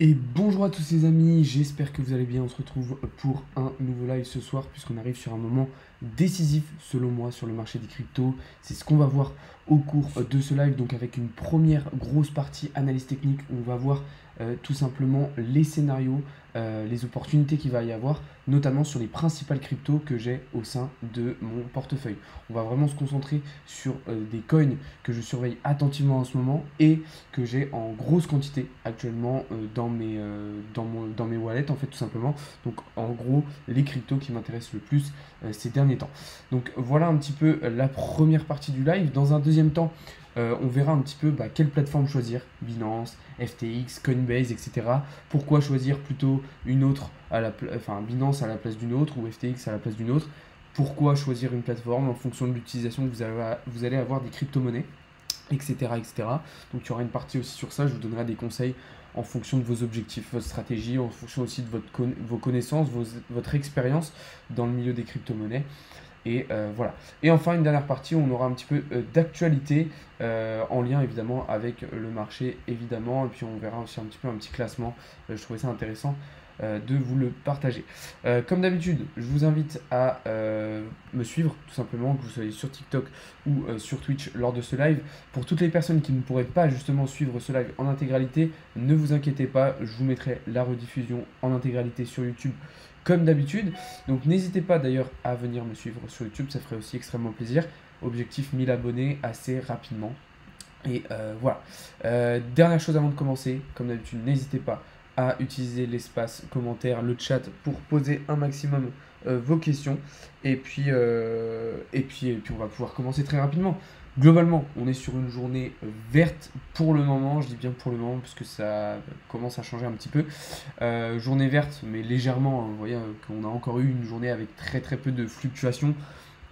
Et bonjour à tous les amis, j'espère que vous allez bien. On se retrouve pour un nouveau live ce soir puisqu'on arrive sur un moment décisif selon moi sur le marché des cryptos. C'est ce qu'on va voir au cours de ce live, donc avec une première grosse partie analyse technique où on va voir tout simplement les scénarios, les opportunités qu'il va y avoir, notamment sur les principales cryptos que j'ai au sein de mon portefeuille. On va vraiment se concentrer sur des coins que je surveille attentivement en ce moment et que j'ai en grosse quantité actuellement dans mes wallets en fait tout simplement. Donc en gros les cryptos qui m'intéressent le plus ces derniers temps. Donc voilà un petit peu la première partie du live. Dans un deuxième temps, on verra un petit peu quelle plateforme choisir, Binance, FTX, Coinbase, etc. Pourquoi choisir plutôt une autre, Binance à la place d'une autre ou FTX à la place d'une autre. Pourquoi choisir une plateforme en fonction de l'utilisation que vous allez avoir des crypto-monnaies, etc., etc. Donc il y aura une partie aussi sur ça, je vous donnerai des conseils en fonction de vos objectifs, votre stratégie, en fonction aussi de vos connaissances, votre expérience dans le milieu des crypto-monnaies. Et voilà. Et enfin, une dernière partie où on aura un petit peu d'actualité en lien évidemment avec le marché, évidemment. Et puis on verra aussi un petit peu un petit classement. Je trouvais ça intéressant de vous le partager. Comme d'habitude, je vous invite à me suivre tout simplement, que vous soyez sur TikTok ou sur Twitch lors de ce live. Pour toutes les personnes qui ne pourraient pas justement suivre ce live en intégralité, ne vous inquiétez pas, je vous mettrai la rediffusion en intégralité sur YouTube comme d'habitude. Donc n'hésitez pas d'ailleurs à venir me suivre sur YouTube, ça ferait aussi extrêmement plaisir. Objectif 1000 abonnés assez rapidement. Et voilà. Dernière chose avant de commencer, comme d'habitude, n'hésitez pas à utiliser l'espace commentaire, le chat pour poser un maximum vos questions. Et puis, on va pouvoir commencer très rapidement. Globalement, on est sur une journée verte pour le moment. Je dis bien pour le moment parce que ça commence à changer un petit peu. Journée verte, mais légèrement. Vous voyez qu'on a encore eu une journée avec très très peu de fluctuations.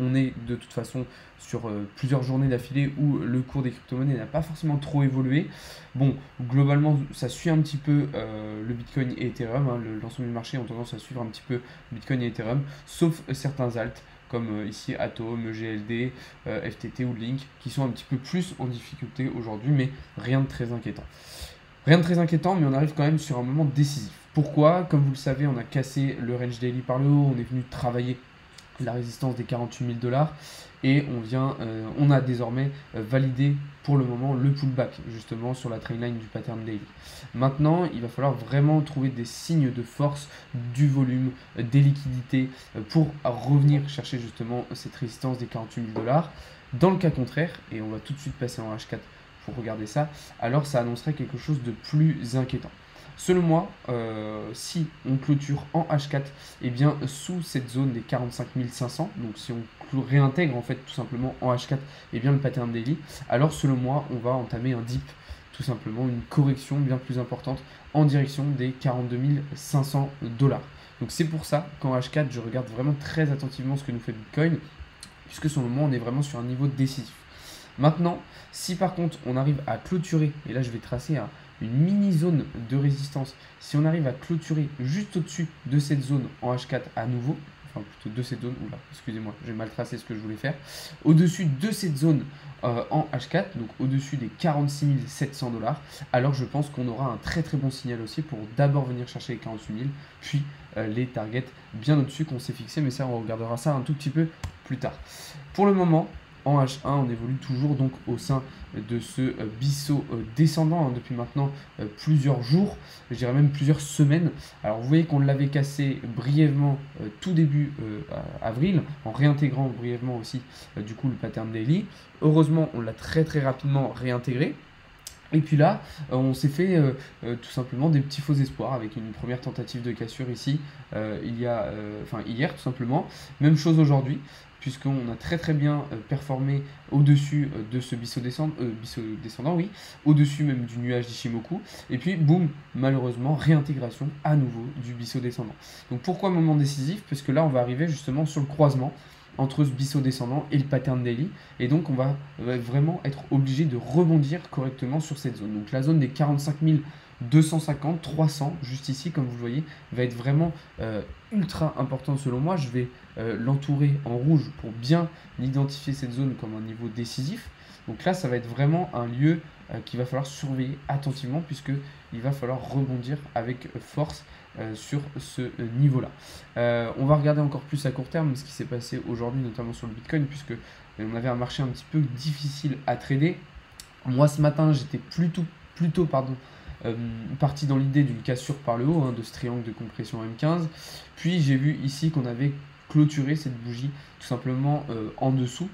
On est de toute façon sur plusieurs journées d'affilée où le cours des crypto-monnaies n'a pas forcément trop évolué. Bon, globalement, ça suit un petit peu le Bitcoin et Ethereum. L'ensemble du marché ont tendance à suivre un petit peu Bitcoin et Ethereum, sauf certains alts comme ici Atom, GLD, FTT ou Link, qui sont un petit peu plus en difficulté aujourd'hui, mais rien de très inquiétant. Rien de très inquiétant, mais on arrive quand même sur un moment décisif. Pourquoi? Comme vous le savez, on a cassé le range daily par le haut, on est venu travailler la résistance des 48 000 dollars et on a désormais validé pour le moment le pullback justement sur la trendline du pattern daily. Maintenant, il va falloir vraiment trouver des signes de force, du volume, des liquidités pour revenir chercher justement cette résistance des 48 000 dollars. Dans le cas contraire, et on va tout de suite passer en H4 pour regarder ça, alors ça annoncerait quelque chose de plus inquiétant. Selon moi, si on clôture en H4, eh bien, sous cette zone des 45 500, donc si on réintègre en fait tout simplement en H4 eh bien, le pattern daily, alors selon moi, on va entamer un dip, tout simplement une correction bien plus importante en direction des 42 500 dollars. Donc c'est pour ça qu'en H4, je regarde vraiment très attentivement ce que nous fait Bitcoin, puisque selon moi, on est vraiment sur un niveau décisif. Maintenant, si par contre on arrive à clôturer, et là je vais tracer une mini zone de résistance, si on arrive à clôturer juste au-dessus de cette zone en H4 à nouveau, enfin plutôt de cette zone, oula, excusez-moi, j'ai mal tracé ce que je voulais faire, au-dessus de cette zone en H4, donc au-dessus des 46 700 dollars, alors je pense qu'on aura un très très bon signal aussi pour d'abord venir chercher les 48 000, puis les targets bien au-dessus qu'on s'est fixé, mais ça on regardera ça un tout petit peu plus tard. Pour le moment, en H1, on évolue toujours donc au sein de ce biseau descendant depuis maintenant plusieurs jours, je dirais même plusieurs semaines. Alors vous voyez qu'on l'avait cassé brièvement tout début avril, en réintégrant brièvement aussi du coup le pattern daily. Heureusement, on l'a très très rapidement réintégré. Et puis là, on s'est fait tout simplement des petits faux espoirs avec une première tentative de cassure ici, hier tout simplement. Même chose aujourd'hui, puisqu'on a très très bien performé au-dessus de ce biseau descendant, oui, au-dessus même du nuage d'Ishimoku. Et puis boum, malheureusement, réintégration à nouveau du biseau descendant. Donc pourquoi moment décisif? Parce que là, on va arriver justement sur le croisement entre ce biseau descendant et le pattern daily, et donc on va vraiment être obligé de rebondir correctement sur cette zone. Donc la zone des 45 250, 300, juste ici comme vous le voyez, va être vraiment ultra importante selon moi. Je vais l'entourer en rouge pour bien identifier cette zone comme un niveau décisif. Donc là, ça va être vraiment un lieu qu'il va falloir surveiller attentivement puisque il va falloir rebondir avec force sur ce niveau-là. On va regarder encore plus à court terme ce qui s'est passé aujourd'hui, notamment sur le Bitcoin, puisque on avait un marché un petit peu difficile à trader. Moi, ce matin, j'étais plutôt parti dans l'idée d'une cassure par le haut, de ce triangle de compression M15. Puis, j'ai vu ici qu'on avait clôturé cette bougie tout simplement en dessous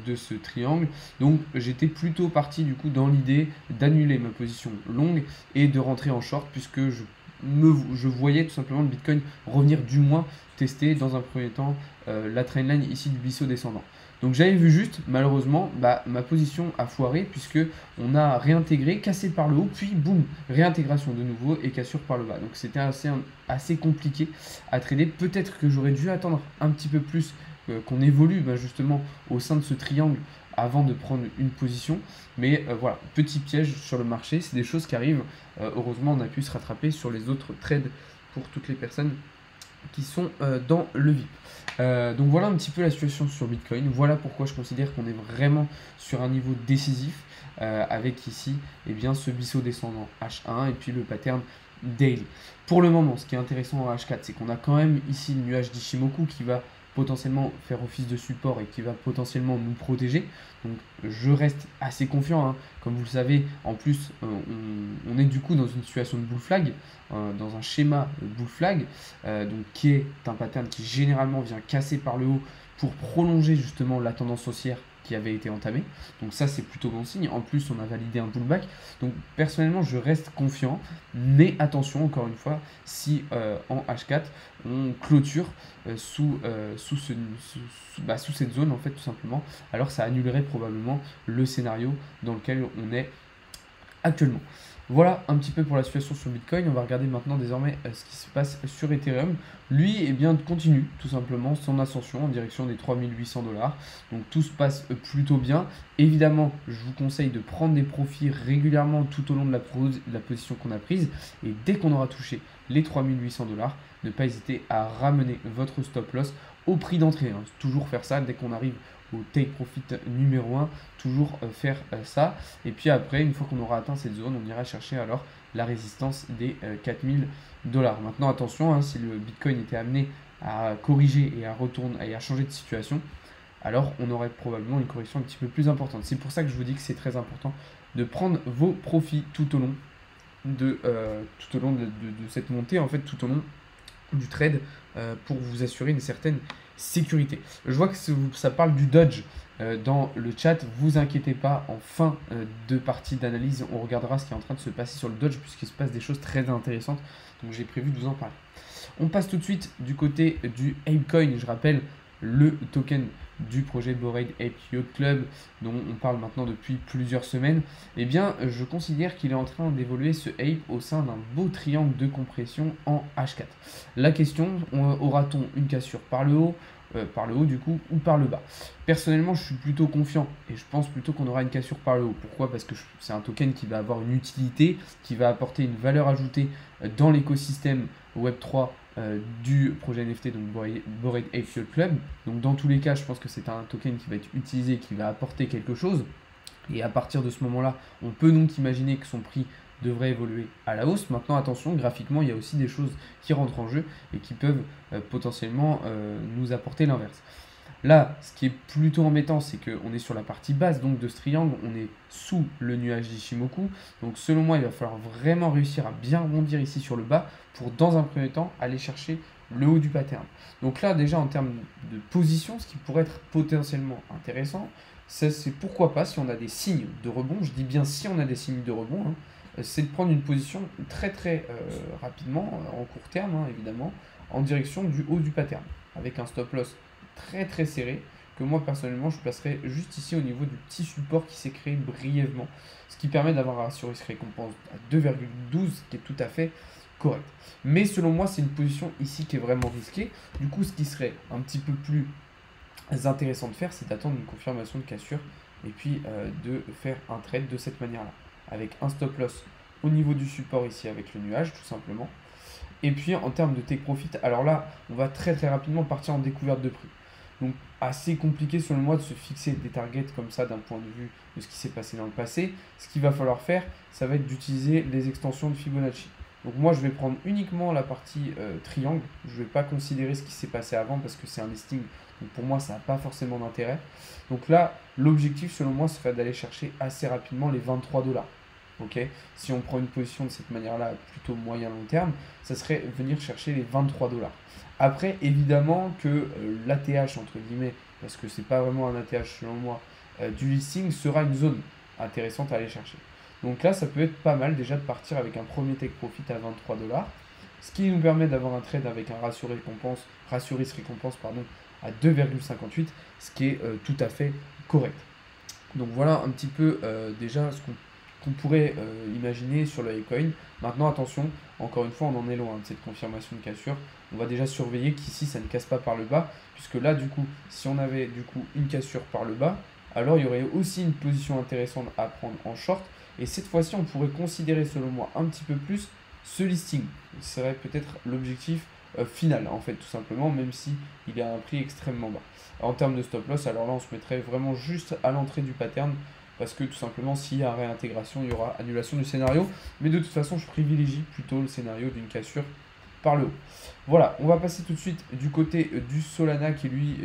de ce triangle. Donc j'étais plutôt parti du coup dans l'idée d'annuler ma position longue et de rentrer en short puisque je voyais tout simplement le Bitcoin revenir, du moins tester dans un premier temps la trendline ici du biseau descendant. Donc j'avais vu juste, malheureusement, ma position a foiré puisque on a réintégré, cassé par le haut, puis boum, réintégration de nouveau et cassure par le bas. Donc c'était assez compliqué à trader. Peut-être que j'aurais dû attendre un petit peu plus qu'on évolue justement au sein de ce triangle avant de prendre une position. Mais voilà, petit piège sur le marché, c'est des choses qui arrivent. Heureusement, on a pu se rattraper sur les autres trades pour toutes les personnes qui sont dans le VIP. Donc voilà un petit peu la situation sur Bitcoin. Voilà pourquoi je considère qu'on est vraiment sur un niveau décisif avec ici ce biseau descendant H1 et puis le pattern daily. Pour le moment, ce qui est intéressant en H4, c'est qu'on a quand même ici le nuage d'Ichimoku qui va potentiellement faire office de support et qui va potentiellement nous protéger. Donc je reste assez confiant, comme vous le savez. En plus on est du coup dans une situation de bull flag, dans un schéma bull flag, donc qui est un pattern qui généralement vient casser par le haut pour prolonger justement la tendance haussière qui avait été entamée. Donc ça c'est plutôt bon signe. En plus on a validé un pullback. Donc personnellement je reste confiant, mais attention encore une fois, si en H4 on clôture sous cette zone en fait tout simplement, alors ça annulerait probablement le scénario dans lequel on est actuellement. Voilà un petit peu pour la situation sur Bitcoin. On va regarder maintenant désormais ce qui se passe sur Ethereum. Lui, continue tout simplement son ascension en direction des 3800 $. Donc tout se passe plutôt bien. Évidemment, je vous conseille de prendre des profits régulièrement tout au long de la position qu'on a prise. Et dès qu'on aura touché les 3800 $, ne pas hésiter à ramener votre stop loss au prix d'entrée. Toujours faire ça dès qu'on arrive au take profit numéro 1, toujours faire ça. Et puis après, une fois qu'on aura atteint cette zone, on ira chercher alors la résistance des 4000 $. Maintenant, attention, si le Bitcoin était amené à corriger et à retourner et à changer de situation, alors on aurait probablement une correction un petit peu plus importante. C'est pour ça que je vous dis que c'est très important de prendre vos profits tout au long de cette montée, en fait, tout au long du trade, pour vous assurer une certaine sécurité. Je vois que ça parle du dodge dans le chat. Vous inquiétez pas, en fin de partie d'analyse, on regardera ce qui est en train de se passer sur le dodge puisqu'il se passe des choses très intéressantes. Donc j'ai prévu de vous en parler. On passe tout de suite du côté du Apecoin. Je rappelle le token du projet Bored Ape Yacht Club dont on parle maintenant depuis plusieurs semaines. Eh bien, je considère qu'il est en train d'évoluer ce Ape au sein d'un beau triangle de compression en H4. La question, aura-t-on une cassure par le haut du coup, ou par le bas? Personnellement, je suis plutôt confiant et je pense plutôt qu'on aura une cassure par le haut. Pourquoi? Parce que c'est un token qui va avoir une utilité, qui va apporter une valeur ajoutée dans l'écosystème Web3 du projet NFT, donc Bored Ape Yacht Club. Donc dans tous les cas, je pense que c'est un token qui va être utilisé, qui va apporter quelque chose. Et à partir de ce moment-là, on peut donc imaginer que son prix devrait évoluer à la hausse. Maintenant, attention, graphiquement, il y a aussi des choses qui rentrent en jeu et qui peuvent potentiellement nous apporter l'inverse. Là, ce qui est plutôt embêtant, c'est qu'on est sur la partie basse donc de ce triangle, on est sous le nuage d'Ichimoku. Donc selon moi, il va falloir vraiment réussir à bien rebondir ici sur le bas pour, dans un premier temps, aller chercher le haut du pattern. Donc là, déjà en termes de position, ce qui pourrait être potentiellement intéressant, c'est pourquoi pas, si on a des signes de rebond, je dis bien si on a des signes de rebond, c'est de prendre une position très rapidement, en court terme évidemment, en direction du haut du pattern, avec un stop loss très serré, que moi personnellement je placerai juste ici au niveau du petit support qui s'est créé brièvement, ce qui permet d'avoir un ratio risque récompense à 2,12 qui est tout à fait correct. Mais selon moi c'est une position ici qui est vraiment risquée. Du coup ce qui serait un petit peu plus intéressant de faire, c'est d'attendre une confirmation de cassure et puis de faire un trade de cette manière là, avec un stop loss au niveau du support ici avec le nuage tout simplement. Et puis en termes de take profit, alors là on va très rapidement partir en découverte de prix. Donc assez compliqué selon moi de se fixer des targets comme ça d'un point de vue de ce qui s'est passé dans le passé. Ce qu'il va falloir faire, ça va être d'utiliser les extensions de Fibonacci. Donc moi je vais prendre uniquement la partie triangle, je ne vais pas considérer ce qui s'est passé avant parce que c'est un listing, donc pour moi ça n'a pas forcément d'intérêt. Donc là l'objectif selon moi serait d'aller chercher assez rapidement les 23 $. Ok, si on prend une position de cette manière-là, plutôt moyen-long terme, ça serait venir chercher les 23 $. Après, évidemment que l'ATH, entre guillemets, parce que c'est pas vraiment un ATH selon moi, du listing sera une zone intéressante à aller chercher. Donc là, ça peut être pas mal déjà de partir avec un premier take profit à 23 $, ce qui nous permet d'avoir un trade avec un ratio risk-récompense à 2,58, ce qui est tout à fait correct. Donc voilà un petit peu déjà ce qu'on pourrait imaginer sur le Bitcoin. Maintenant attention, encore une fois on en est loin de cette confirmation de cassure. On va déjà surveiller qu'ici ça ne casse pas par le bas, puisque là du coup si on avait du coup une cassure par le bas, alors il y aurait aussi une position intéressante à prendre en short, et cette fois-ci on pourrait considérer selon moi un petit peu plus ce listing. Ce serait peut-être l'objectif final en fait tout simplement, même si il est à un prix extrêmement bas. En termes de stop loss, alors là on se mettrait vraiment juste à l'entrée du pattern, parce que tout simplement s'il y a réintégration, il y aura annulation du scénario, mais de toute façon je privilégie plutôt le scénario d'une cassure par le haut. Voilà, on va passer tout de suite du côté du Solana qui lui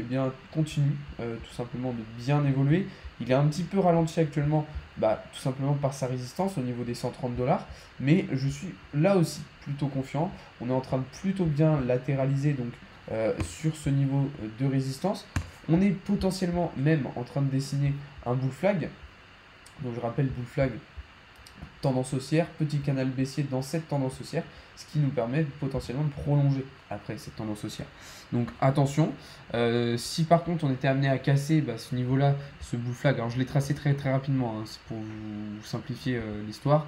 continue tout simplement de bien évoluer. Il est un petit peu ralenti actuellement, tout simplement par sa résistance au niveau des 130 $, mais je suis là aussi plutôt confiant. On est en train de plutôt bien latéraliser donc sur ce niveau de résistance. On est potentiellement même en train de dessiner un bull flag. Donc je rappelle, bull flag, tendance haussière, petit canal baissier dans cette tendance haussière, ce qui nous permet potentiellement de prolonger après cette tendance haussière. Donc attention, si par contre on était amené à casser ce niveau-là, ce bull flag, alors je l'ai tracé très très rapidement, c'est pour vous simplifier l'histoire,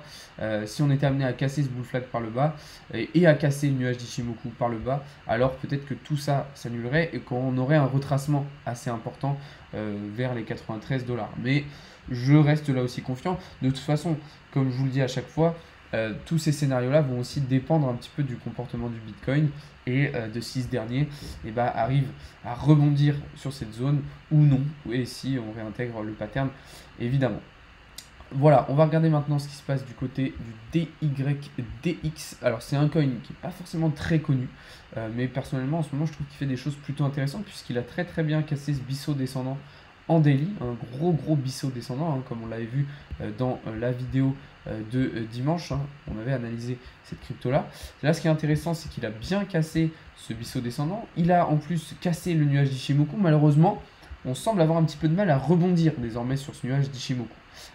si on était amené à casser ce bull flag par le bas et à casser le nuage d'Ichimoku par le bas, alors peut-être que tout ça s'annulerait et qu'on aurait un retracement assez important vers les 93 $. Mais je reste là aussi confiant. De toute façon, comme je vous le dis à chaque fois, tous ces scénarios-là vont aussi dépendre un petit peu du comportement du Bitcoin et de si ce dernier arrive à rebondir sur cette zone ou non, et si on réintègre le pattern, évidemment. Voilà, on va regarder maintenant ce qui se passe du côté du DYDX. Alors c'est un coin qui n'est pas forcément très connu, mais personnellement en ce moment je trouve qu'il fait des choses plutôt intéressantes puisqu'il a très très bien cassé ce biseau descendant en daily, un gros biseau descendant, comme on l'avait vu dans la vidéo de dimanche, on avait analysé cette crypto là. Là ce qui est intéressant c'est qu'il a bien cassé ce biseau descendant, il a en plus cassé le nuage d'Ichimoku. Malheureusement on semble avoir un petit peu de mal à rebondir désormais sur ce nuage d'Ichimoku.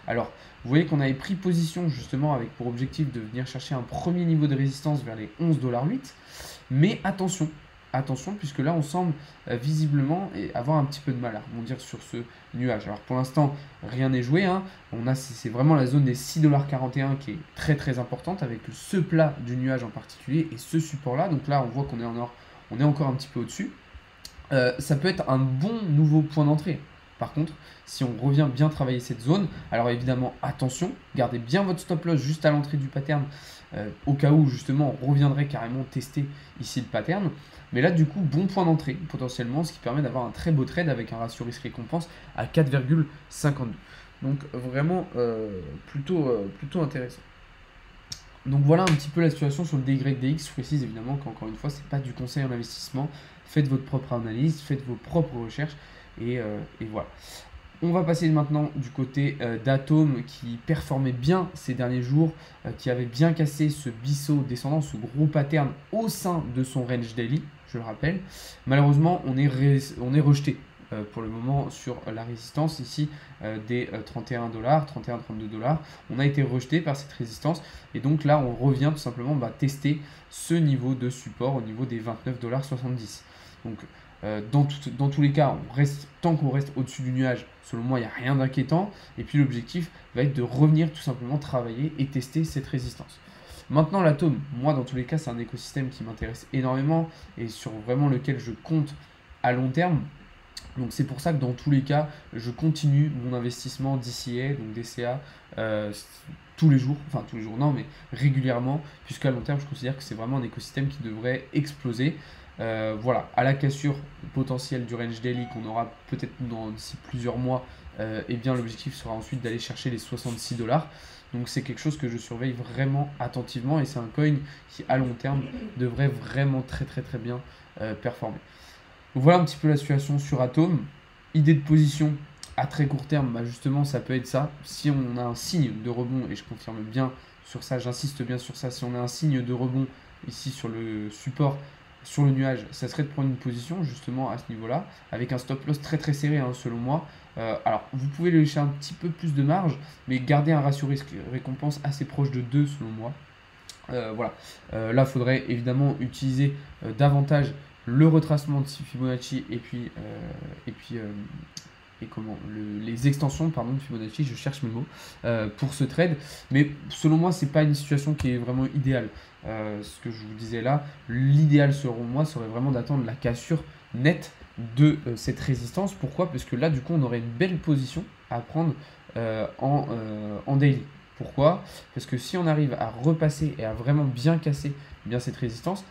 Alors vous voyez qu'on avait pris position justement avec pour objectif de venir chercher un premier niveau de résistance vers les 11,08 $, mais attention, puisque là on semble visiblement avoir un petit peu de mal à rebondir sur ce nuage. Alors pour l'instant rien n'est joué, c'est vraiment la zone des 6,41 $ qui est très très importante avec ce plat du nuage en particulier et ce support là. Donc là on voit qu'on est encore un petit peu au-dessus. Ça peut être un bon nouveau point d'entrée. Par contre, si on revient bien travailler cette zone, alors évidemment attention, gardez bien votre stop loss juste à l'entrée du pattern, au cas où justement on reviendrait carrément tester ici le pattern. Mais là du coup bon point d'entrée potentiellement, ce qui permet d'avoir un très beau trade avec un ratio risque-récompense à 4,52. Donc vraiment plutôt intéressant. Donc voilà un petit peu la situation sur le DYDX. Je précise évidemment qu'encore une fois c'est pas du conseil en investissement, faites votre propre analyse, faites vos propres recherches et voilà. On va passer maintenant du côté d'Atom qui performait bien ces derniers jours, qui avait bien cassé ce biseau descendant, ce gros pattern au sein de son range daily, je le rappelle. Malheureusement, on est rejeté pour le moment sur la résistance ici des 31 $, 31-32 $. On a été rejeté par cette résistance et donc là on revient tout simplement tester ce niveau de support au niveau des 29,70 $. Donc dans tous les cas, tant qu'on reste au-dessus du nuage, selon moi, il n'y a rien d'inquiétant. Et puis l'objectif va être de revenir tout simplement travailler et tester cette résistance. Maintenant, l'Atom, moi, dans tous les cas, c'est un écosystème qui m'intéresse énormément et sur vraiment lequel je compte à long terme. Donc c'est pour ça que dans tous les cas, je continue mon investissement DCA, donc DCA, tous les jours, enfin tous les jours non, mais régulièrement, puisqu'à long terme, je considère que c'est vraiment un écosystème qui devrait exploser. Voilà, à la cassure potentielle du range daily qu'on aura peut-être d'ici plusieurs mois, et bien l'objectif sera ensuite d'aller chercher les 66 $. Donc c'est quelque chose que je surveille vraiment attentivement et c'est un coin qui à long terme devrait vraiment très très très bien performer. Donc voilà un petit peu la situation sur Atom. Idée de position à très court terme, bah justement ça peut être ça. Si on a un signe de rebond, et je confirme bien sur ça, j'insiste bien sur ça, si on a un signe de rebond ici sur le support, sur le nuage, ça serait de prendre une position justement à ce niveau-là, avec un stop loss très très serré hein, selon moi. Alors vous pouvez laisser un petit peu plus de marge, mais garder un ratio risque-récompense assez proche de 2 selon moi. Voilà. Là, il faudrait évidemment utiliser davantage le retracement de Fibonacci et comment les extensions pardon, de Fibonacci, je cherche mes mots, pour ce trade. Mais selon moi, c'est pas une situation qui est vraiment idéale. Ce que je vous disais là, l'idéal selon moi serait vraiment d'attendre la cassure nette de cette résistance. Pourquoi? Parce que là, du coup, on aurait une belle position à prendre en daily. Pourquoi? Parce que si on arrive à repasser et à vraiment bien casser bien cette résistance,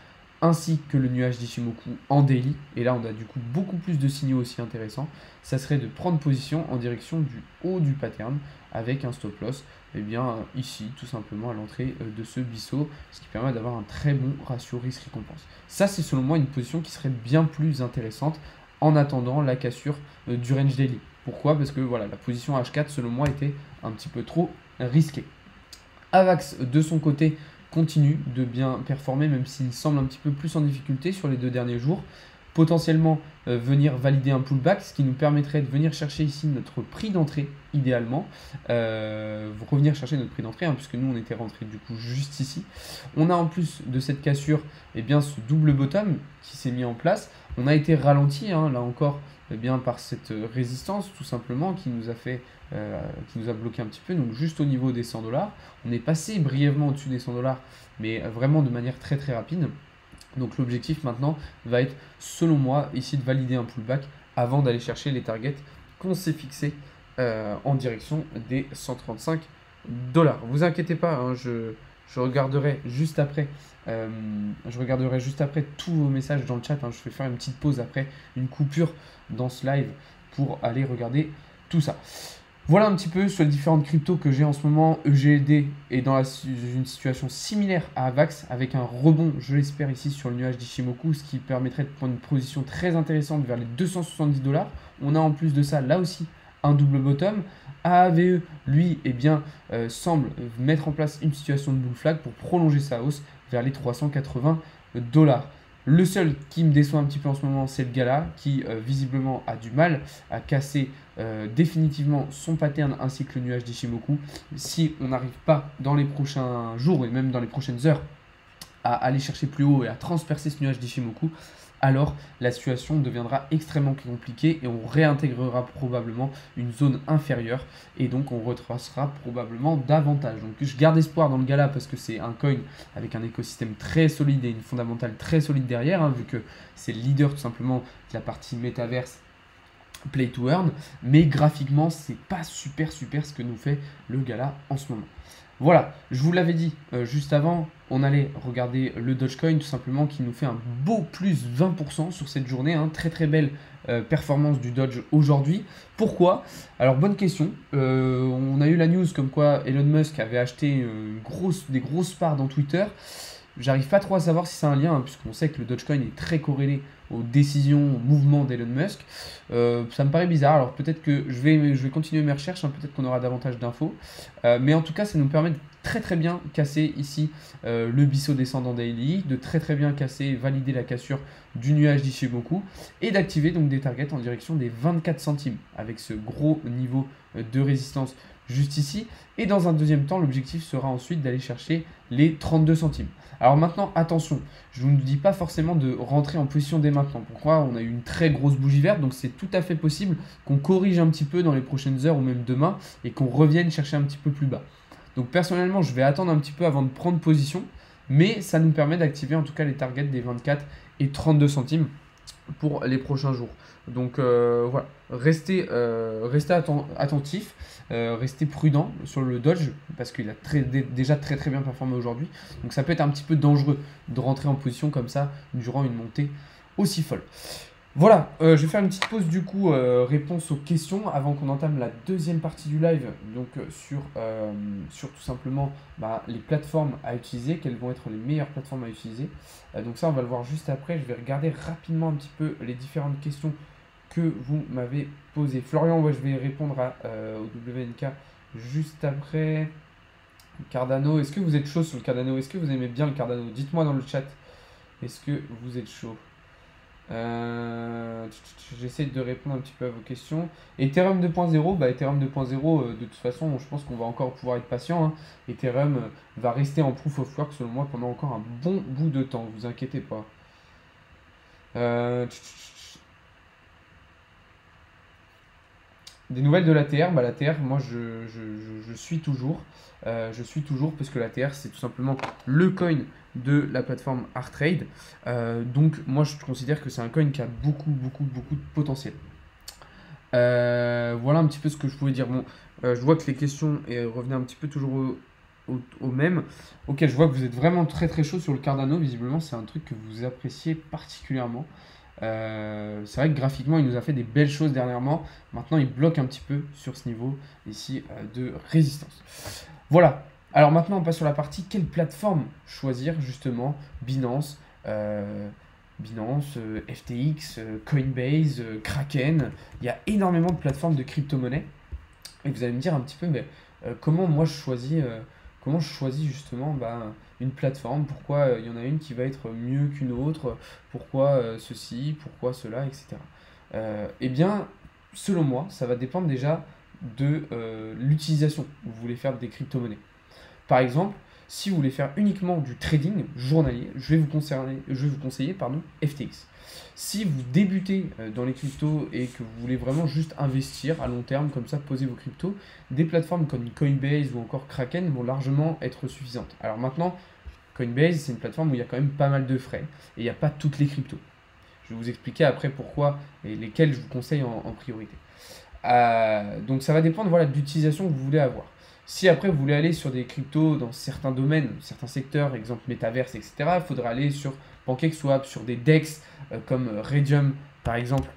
ainsi que le nuage d'Ichimoku en daily, et là on a du coup beaucoup plus de signaux aussi intéressants, ça serait de prendre position en direction du haut du pattern avec un stop loss, et bien ici tout simplement à l'entrée de ce biseau, ce qui permet d'avoir un très bon ratio risque-récompense. Ça c'est selon moi une position qui serait bien plus intéressante en attendant la cassure du range daily. Pourquoi? Parce que voilà, la position H4 selon moi était un petit peu trop risquée. Avax de son côté continue de bien performer, même s'il semble un petit peu plus en difficulté sur les 2 derniers jours. Potentiellement venir valider un pullback, ce qui nous permettrait de venir chercher ici notre prix d'entrée, idéalement. Revenir chercher notre prix d'entrée, hein, puisque nous on était rentré du coup juste ici. On a en plus de cette cassure, eh bien, ce double bottom qui s'est mis en place. On a été ralenti, hein, là encore, eh bien, par cette résistance, tout simplement, qui nous a bloqué un petit peu, donc juste au niveau des 100 $. On est passé brièvement au-dessus des 100 $, mais vraiment de manière très très rapide. Donc l'objectif maintenant va être, selon moi, ici de valider un pullback avant d'aller chercher les targets qu'on s'est fixés en direction des 135 $. Vous inquiétez pas, hein, je regarderai juste après. Tous vos messages dans le chat. Hein. Je vais faire une petite pause après, une coupure dans ce live pour aller regarder tout ça. Voilà un petit peu sur les différentes cryptos que j'ai en ce moment. EGLD est dans une situation similaire à Avax avec un rebond, je l'espère, ici sur le nuage d'Ichimoku, ce qui permettrait de prendre une position très intéressante vers les 270 $. On a en plus de ça, là aussi, un double bottom. AAVE, lui, eh bien, semble mettre en place une situation de bull flag pour prolonger sa hausse vers les 380 $. Le seul qui me déçoit un petit peu en ce moment, c'est le Gala qui visiblement a du mal à casser définitivement son pattern ainsi que le nuage d'Ichimoku. Si on n'arrive pas dans les prochains jours et même dans les prochaines heures à aller chercher plus haut et à transpercer ce nuage d'Ichimoku, alors la situation deviendra extrêmement compliquée et on réintégrera probablement une zone inférieure et donc on retracera probablement davantage. Donc je garde espoir dans le Gala parce que c'est un coin avec un écosystème très solide et une fondamentale très solide derrière, hein, vu que c'est le leader tout simplement de la partie métaverse Play to Earn, mais graphiquement c'est pas super ce que nous fait le Gala en ce moment. Voilà, je vous l'avais dit juste avant, on allait regarder le Dogecoin tout simplement qui nous fait un beau plus 20% sur cette journée, hein, très très belle performance du Doge aujourd'hui. Pourquoi? Alors bonne question, on a eu la news comme quoi Elon Musk avait acheté des grosses parts dans Twitter. J'arrive pas trop à savoir si c'est un lien, hein, puisqu'on sait que le Dogecoin est très corrélé aux décisions, aux mouvements d'Elon Musk. Ça me paraît bizarre, alors peut-être que je vais continuer mes recherches, hein, peut-être qu'on aura davantage d'infos. Mais en tout cas, ça nous permet de très bien casser ici le biseau descendant daily, de très bien casser et valider la cassure du nuage d'Ichimoku et d'activer donc des targets en direction des 24 centimes avec ce gros niveau de résistance juste ici. Et dans un deuxième temps, l'objectif sera ensuite d'aller chercher les 32 centimes. Alors maintenant, attention, je ne vous dis pas forcément de rentrer en position dès maintenant. Pourquoi? On a eu une très grosse bougie verte, donc c'est tout à fait possible qu'on corrige un petit peu dans les prochaines heures ou même demain et qu'on revienne chercher un petit peu plus bas. Donc personnellement, je vais attendre un petit peu avant de prendre position, mais ça nous permet d'activer en tout cas les targets des 24 et 32 centimes. pour les prochains jours. Donc voilà, restez attentif, restez prudent sur le Doge parce qu'il a déjà très bien performé aujourd'hui. Donc ça peut être un petit peu dangereux de rentrer en position comme ça durant une montée aussi folle. Voilà, je vais faire une petite pause du coup, réponse aux questions avant qu'on entame la deuxième partie du live, donc sur tout simplement les plateformes à utiliser, quelles vont être les meilleures plateformes à utiliser. Donc ça on va le voir juste après, je vais regarder rapidement un petit peu les différentes questions que vous m'avez posées. Florian, ouais, je vais répondre au WNK juste après. Cardano, est-ce que vous êtes chaud sur le Cardano? Est-ce que vous aimez bien le Cardano? Dites-moi dans le chat, est-ce que vous êtes chaud? J'essaie de répondre un petit peu à vos questions. Ethereum 2.0, Ethereum 2.0, de toute façon, je pense qu'on va encore pouvoir être patient, hein. Ethereum va rester en proof of work selon moi pendant encore un bon bout de temps, vous inquiétez pas. Des nouvelles de l'ATR, l'ATR, moi je suis toujours. Je suis toujours parce que l'ATR c'est tout simplement le coin de la plateforme Artrade. Donc moi je considère que c'est un coin qui a beaucoup de potentiel. Voilà un petit peu ce que je pouvais dire. Bon, je vois que les questions revenaient un petit peu toujours au même. Ok, je vois que vous êtes vraiment très chaud sur le Cardano. Visiblement c'est un truc que vous appréciez particulièrement. C'est vrai que graphiquement il nous a fait des belles choses dernièrement. Maintenant il bloque un petit peu sur ce niveau ici de résistance. Voilà, alors maintenant on passe sur la partie quelle plateforme choisir justement. Binance, FTX, Coinbase, Kraken. Il y a énormément de plateformes de crypto-monnaie. Et vous allez me dire un petit peu mais comment moi je choisis justement une plateforme, pourquoi il y en a une qui va être mieux qu'une autre, pourquoi ceci, pourquoi cela, etc. Eh bien, selon moi, ça va dépendre déjà de l'utilisation que vous voulez faire des crypto-monnaies. Par exemple, si vous voulez faire uniquement du trading journalier, je vais vous conseiller FTX. Si vous débutez dans les cryptos et que vous voulez vraiment juste investir à long terme, comme ça, poser vos cryptos, des plateformes comme Coinbase ou encore Kraken vont largement être suffisantes. Alors maintenant, Coinbase, c'est une plateforme où il y a quand même pas mal de frais et il n'y a pas toutes les cryptos. Je vais vous expliquer après pourquoi et lesquelles je vous conseille en priorité. Donc ça va dépendre de l'utilisation que vous voulez avoir. Si après vous voulez aller sur des cryptos dans certains domaines, certains secteurs, exemple métaverse, etc., il faudra aller sur PancakeSwap, sur des DEX comme Raydium par exemple.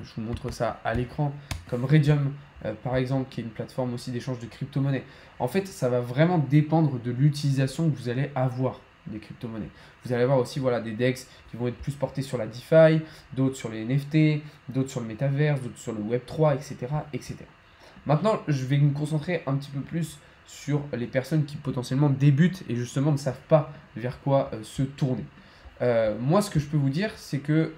Je vous montre ça à l'écran, comme Raydium par exemple, qui est une plateforme aussi d'échange de crypto-monnaies. En fait, ça va vraiment dépendre de l'utilisation que vous allez avoir des crypto-monnaies. Vous allez avoir aussi des DEX qui vont être plus portés sur la DeFi, d'autres sur les NFT, d'autres sur le métaverse, d'autres sur le Web3, etc. Maintenant, je vais me concentrer un petit peu plus sur les personnes qui potentiellement débutent et justement ne savent pas vers quoi se tourner. Moi, ce que je peux vous dire, c'est que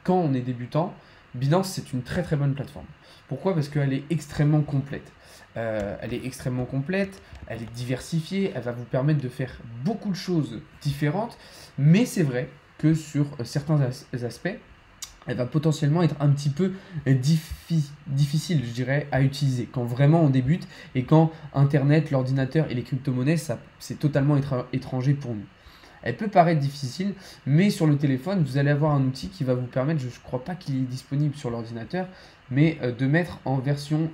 quand on est débutant, Binance, c'est une très bonne plateforme. Pourquoi? Parce qu'elle est extrêmement complète. Elle est diversifiée, elle va vous permettre de faire beaucoup de choses différentes, mais c'est vrai que sur certains aspects, elle va potentiellement être un petit peu difficile, je dirais, à utiliser quand vraiment on débute et quand Internet, l'ordinateur et les crypto-monnaies, c'est totalement étranger pour nous. Elle peut paraître difficile, mais sur le téléphone, vous allez avoir un outil qui va vous permettre, je ne crois pas qu'il est disponible sur l'ordinateur, mais de mettre en version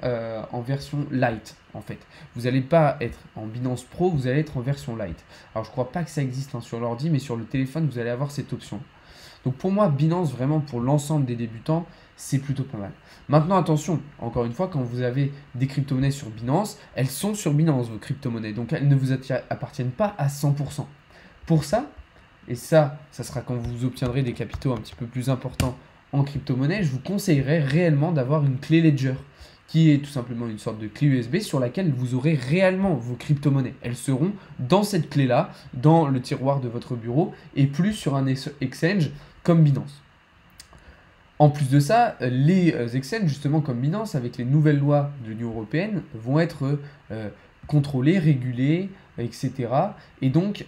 light, en fait. Vous n'allez pas être en Binance Pro, vous allez être en version light. Alors, je ne crois pas que ça existe sur l'ordi, mais sur le téléphone, vous allez avoir cette option. Donc pour moi, Binance, vraiment pour l'ensemble des débutants, c'est plutôt pas mal. Maintenant, attention, encore une fois, quand vous avez des crypto-monnaies sur Binance, elles sont sur Binance, vos crypto-monnaies. Donc elles ne vous appartiennent pas à 100%. Pour ça, et ça sera quand vous obtiendrez des capitaux un petit peu plus importants en crypto-monnaie, je vous conseillerais réellement d'avoir une clé Ledger, qui est tout simplement une sorte de clé USB sur laquelle vous aurez réellement vos crypto-monnaies. Elles seront dans cette clé-là, dans le tiroir de votre bureau, et plus sur un exchange comme Binance. En plus de ça, les exchanges, justement comme Binance, avec les nouvelles lois de l'Union européenne, vont être contrôlés, régulés, etc. Et donc,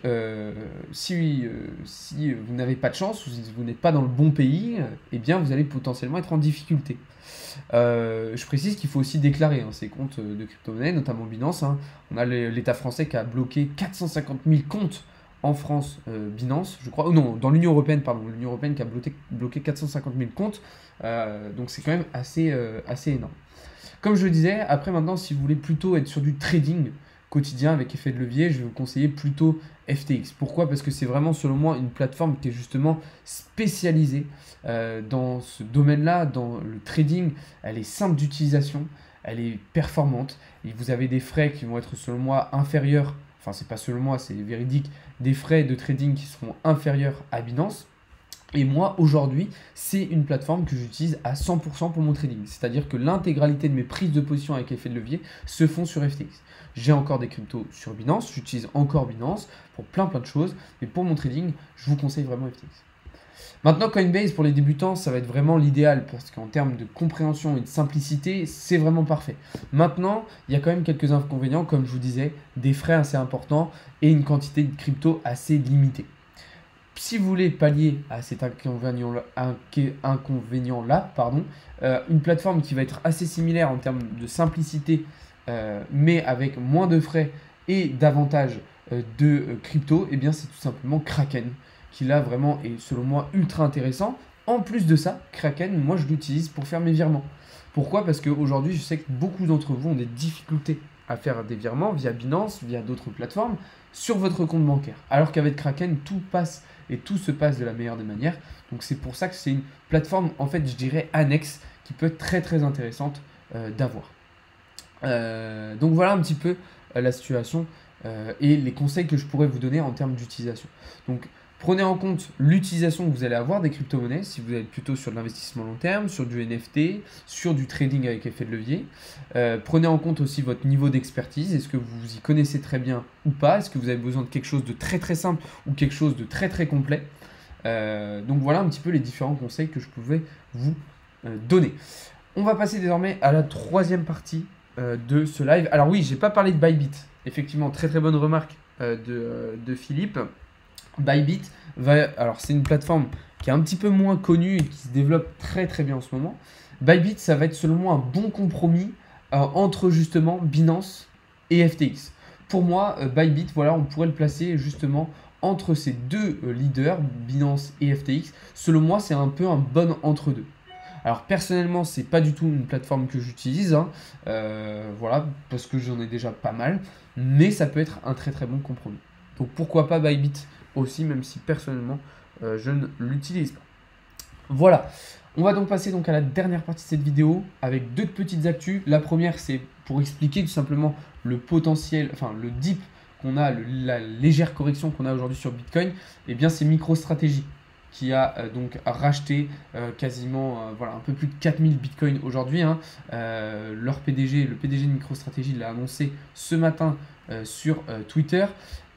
si vous n'avez pas de chance, ou si vous n'êtes pas dans le bon pays, eh bien, vous allez potentiellement être en difficulté. Je précise qu'il faut aussi déclarer ces comptes de crypto-monnaie, notamment Binance. On a l'État français qui a bloqué 450 000 comptes en France Binance, je crois, non, dans l'Union Européenne, pardon, l'Union Européenne qui a bloqué 450 000 comptes, donc c'est quand même assez énorme. Comme je le disais, après maintenant, si vous voulez plutôt être sur du trading quotidien avec effet de levier, je vais vous conseiller plutôt FTX. Pourquoi? Parce que c'est vraiment, selon moi, une plateforme qui est justement spécialisée dans ce domaine-là, dans le trading. Elle est simple d'utilisation, elle est performante, et vous avez des frais qui vont être, selon moi, inférieurs, enfin, c'est pas selon moi, c'est véridique, des frais de trading qui seront inférieurs à Binance. Et moi, aujourd'hui, c'est une plateforme que j'utilise à 100% pour mon trading. C'est-à-dire que l'intégralité de mes prises de position avec effet de levier se font sur FTX. J'ai encore des cryptos sur Binance, j'utilise encore Binance pour plein de choses. Mais pour mon trading, je vous conseille vraiment FTX. Maintenant, Coinbase, pour les débutants, ça va être vraiment l'idéal parce qu'en termes de compréhension et de simplicité, c'est vraiment parfait. Maintenant, il y a quand même quelques inconvénients, comme je vous disais, des frais assez importants et une quantité de crypto assez limitée. Si vous voulez pallier à cet inconvénient-là, une plateforme qui va être assez similaire en termes de simplicité, mais avec moins de frais et davantage de crypto, eh bien c'est tout simplement Kraken, qui là vraiment est selon moi ultra intéressant. En plus de ça, Kraken, moi je l'utilise pour faire mes virements. Pourquoi? Parce qu'aujourd'hui, je sais que beaucoup d'entre vous ont des difficultés à faire des virements via Binance, via d'autres plateformes, sur votre compte bancaire. Alors qu'avec Kraken, tout passe et tout se passe de la meilleure des manières. Donc c'est pour ça que c'est une plateforme, en fait, je dirais annexe, qui peut être très très intéressante d'avoir. Donc voilà un petit peu la situation et les conseils que je pourrais vous donner en termes d'utilisation. Donc prenez en compte l'utilisation que vous allez avoir des crypto-monnaies, si vous êtes plutôt sur de l'investissement long terme, sur du NFT, sur du trading avec effet de levier. Prenez en compte aussi votre niveau d'expertise. Est-ce que vous y connaissez très bien ou pas? Est-ce que vous avez besoin de quelque chose de très très simple ou quelque chose de très très complet? Donc voilà un petit peu les différents conseils que je pouvais vous donner. On va passer désormais à la troisième partie de ce live. Alors oui, j'ai pas parlé de Bybit. Effectivement, très très bonne remarque de Philippe. Bybit, alors c'est une plateforme qui est un petit peu moins connue et qui se développe très très bien en ce moment. Bybit, ça va être selon moi un bon compromis entre justement Binance et FTX. Pour moi, Bybit, voilà, on pourrait le placer justement entre ces deux leaders, Binance et FTX. Selon moi, c'est un peu un bon entre-deux. Alors personnellement, c'est pas du tout une plateforme que j'utilise, hein, voilà, parce que j'en ai déjà pas mal, mais ça peut être un très très bon compromis. Donc pourquoi pas Bybit aussi, même si personnellement je ne l'utilise pas. Voilà, on va donc passer donc à la dernière partie de cette vidéo avec deux petites actus. La première, c'est pour expliquer tout simplement le potentiel, enfin le dip qu'on a, la légère correction qu'on a aujourd'hui sur Bitcoin. Et bien c'est MicroStrategy qui a donc racheté quasiment voilà, un peu plus de 4000 bitcoins aujourd'hui. Hein. Leur PDG, le PDG de MicroStrategy l'a annoncé ce matin sur Twitter.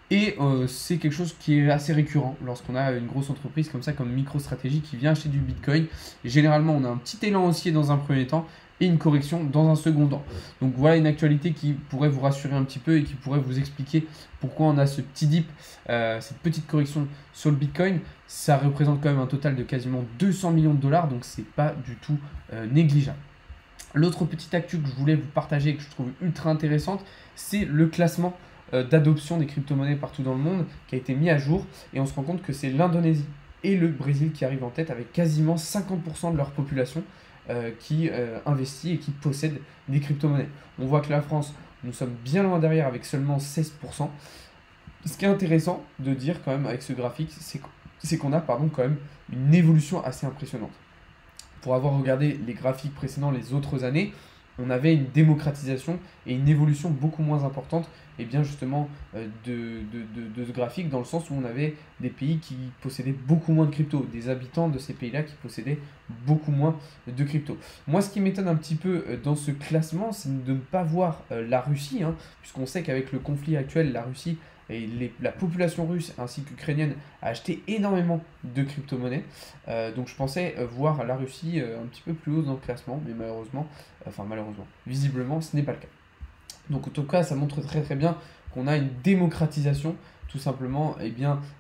Et c'est quelque chose qui est assez récurrent lorsqu'on a une grosse entreprise comme ça, comme MicroStrategy, qui vient acheter du Bitcoin. Et généralement, on a un petit élan haussier dans un premier temps et une correction dans un second temps. Donc voilà une actualité qui pourrait vous rassurer un petit peu et qui pourrait vous expliquer pourquoi on a ce petit dip, cette petite correction sur le Bitcoin. Ça représente quand même un total de quasiment 200 millions de dollars, donc c'est pas du tout négligeable. L'autre petite actu que je voulais vous partager et que je trouve ultra intéressante, c'est le classement d'adoption des crypto-monnaies partout dans le monde qui a été mis à jour, et on se rend compte que c'est l'Indonésie et le Brésil qui arrivent en tête avec quasiment 50% de leur population qui investit et qui possède des crypto-monnaies. On voit que la France, nous sommes bien loin derrière avec seulement 16%. Ce qui est intéressant de dire quand même avec ce graphique, c'est qu'on a quand même une évolution assez impressionnante. Pour avoir regardé les graphiques précédents les autres années, on avait une démocratisation et une évolution beaucoup moins importante, et bien justement de ce graphique, dans le sens où on avait des pays qui possédaient beaucoup moins de crypto, des habitants de ces pays-là qui possédaient beaucoup moins de crypto. Moi, ce qui m'étonne un petit peu dans ce classement, c'est de ne pas voir la Russie, hein, puisqu'on sait qu'avec le conflit actuel, la Russie et la population russe ainsi qu'ukrainienne a acheté énormément de crypto-monnaies. Donc je pensais voir la Russie un petit peu plus haut dans le classement, mais malheureusement, visiblement, ce n'est pas le cas. Donc en tout cas, ça montre très très bien qu'on a une démocratisation tout simplement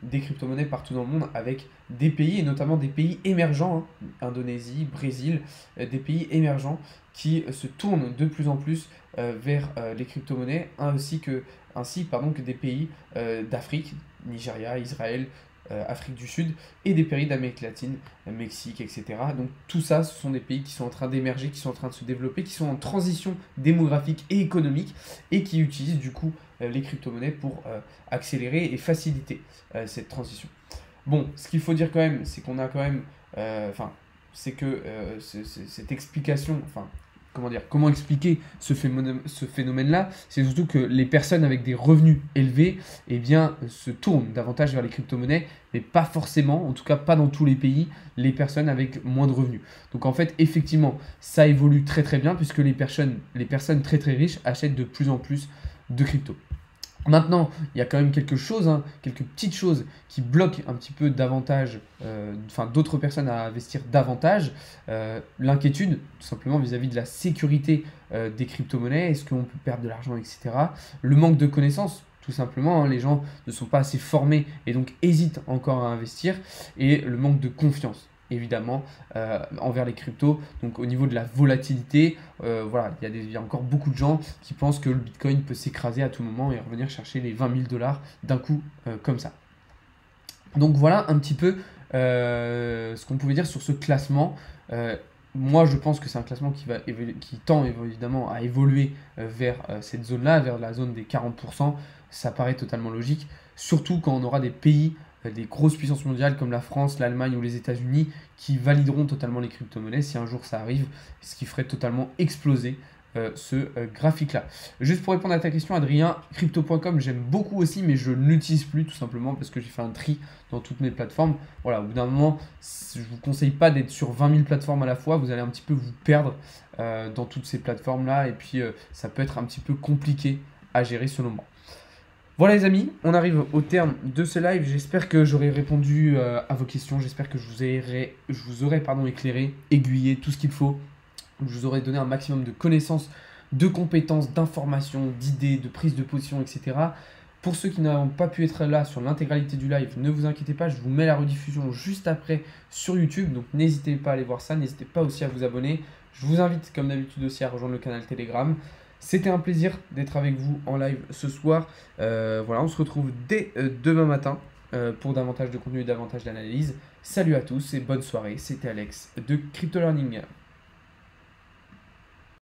des crypto-monnaies partout dans le monde, avec des pays, et notamment des pays émergents, hein, Indonésie, Brésil, des pays émergents qui se tournent de plus en plus vers les crypto-monnaies, ainsi que des pays d'Afrique, Nigeria, Israël, Afrique du Sud, et des pays d'Amérique latine, Mexique, etc. Donc tout ça, ce sont des pays qui sont en train d'émerger, qui sont en train de se développer, qui sont en transition démographique et économique, et qui utilisent du coup les crypto-monnaies pour accélérer et faciliter cette transition. Bon, ce qu'il faut dire quand même, c'est qu'on a quand même, c'est que cette explication, comment dire, comment expliquer ce phénomène-là, c'est surtout que les personnes avec des revenus élevés, eh bien, se tournent davantage vers les crypto-monnaies, mais pas forcément, en tout cas pas dans tous les pays, les personnes avec moins de revenus. Donc en fait, effectivement, ça évolue très très bien puisque les personnes très très riches achètent de plus en plus de crypto. Maintenant, il y a quand même quelque chose, quelques petites choses qui bloquent un petit peu davantage, d'autres personnes à investir davantage. L'inquiétude, tout simplement vis-à-vis de la sécurité des crypto-monnaies, est-ce qu'on peut perdre de l'argent, etc. Le manque de connaissances, tout simplement, les gens ne sont pas assez formés et donc hésitent encore à investir. Et le manque de confiance, évidemment, envers les cryptos. Donc au niveau de la volatilité, voilà, il y a encore beaucoup de gens qui pensent que le Bitcoin peut s'écraser à tout moment et revenir chercher les 20 000 dollars d'un coup comme ça. Donc voilà un petit peu ce qu'on pouvait dire sur ce classement. Moi, je pense que c'est un classement qui tend évidemment à évoluer vers cette zone-là, vers la zone des 40%. Ça paraît totalement logique, surtout quand on aura des pays, des grosses puissances mondiales comme la France, l'Allemagne ou les États-Unis qui valideront totalement les crypto-monnaies si un jour ça arrive, ce qui ferait totalement exploser ce graphique-là. Juste pour répondre à ta question, Adrien, crypto.com, j'aime beaucoup aussi, mais je ne l'utilise plus tout simplement parce que j'ai fait un tri dans toutes mes plateformes. Voilà, au bout d'un moment, je ne vous conseille pas d'être sur 20 000 plateformes à la fois, vous allez un petit peu vous perdre dans toutes ces plateformes-là et puis ça peut être un petit peu compliqué à gérer selon moi. Voilà les amis, on arrive au terme de ce live. J'espère que j'aurai répondu à vos questions. J'espère que je vous aurai éclairé, aiguillé, tout ce qu'il faut. Je vous aurai donné un maximum de connaissances, de compétences, d'informations, d'idées, de prise de position, etc. Pour ceux qui n'ont pas pu être là sur l'intégralité du live, ne vous inquiétez pas, je vous mets la rediffusion juste après sur YouTube. Donc n'hésitez pas à aller voir ça, n'hésitez pas aussi à vous abonner. Je vous invite comme d'habitude aussi à rejoindre le canal Telegram. C'était un plaisir d'être avec vous en live ce soir. Voilà, on se retrouve dès demain matin pour davantage de contenu et davantage d'analyse. Salut à tous et bonne soirée. C'était Alex de Crypto Learning.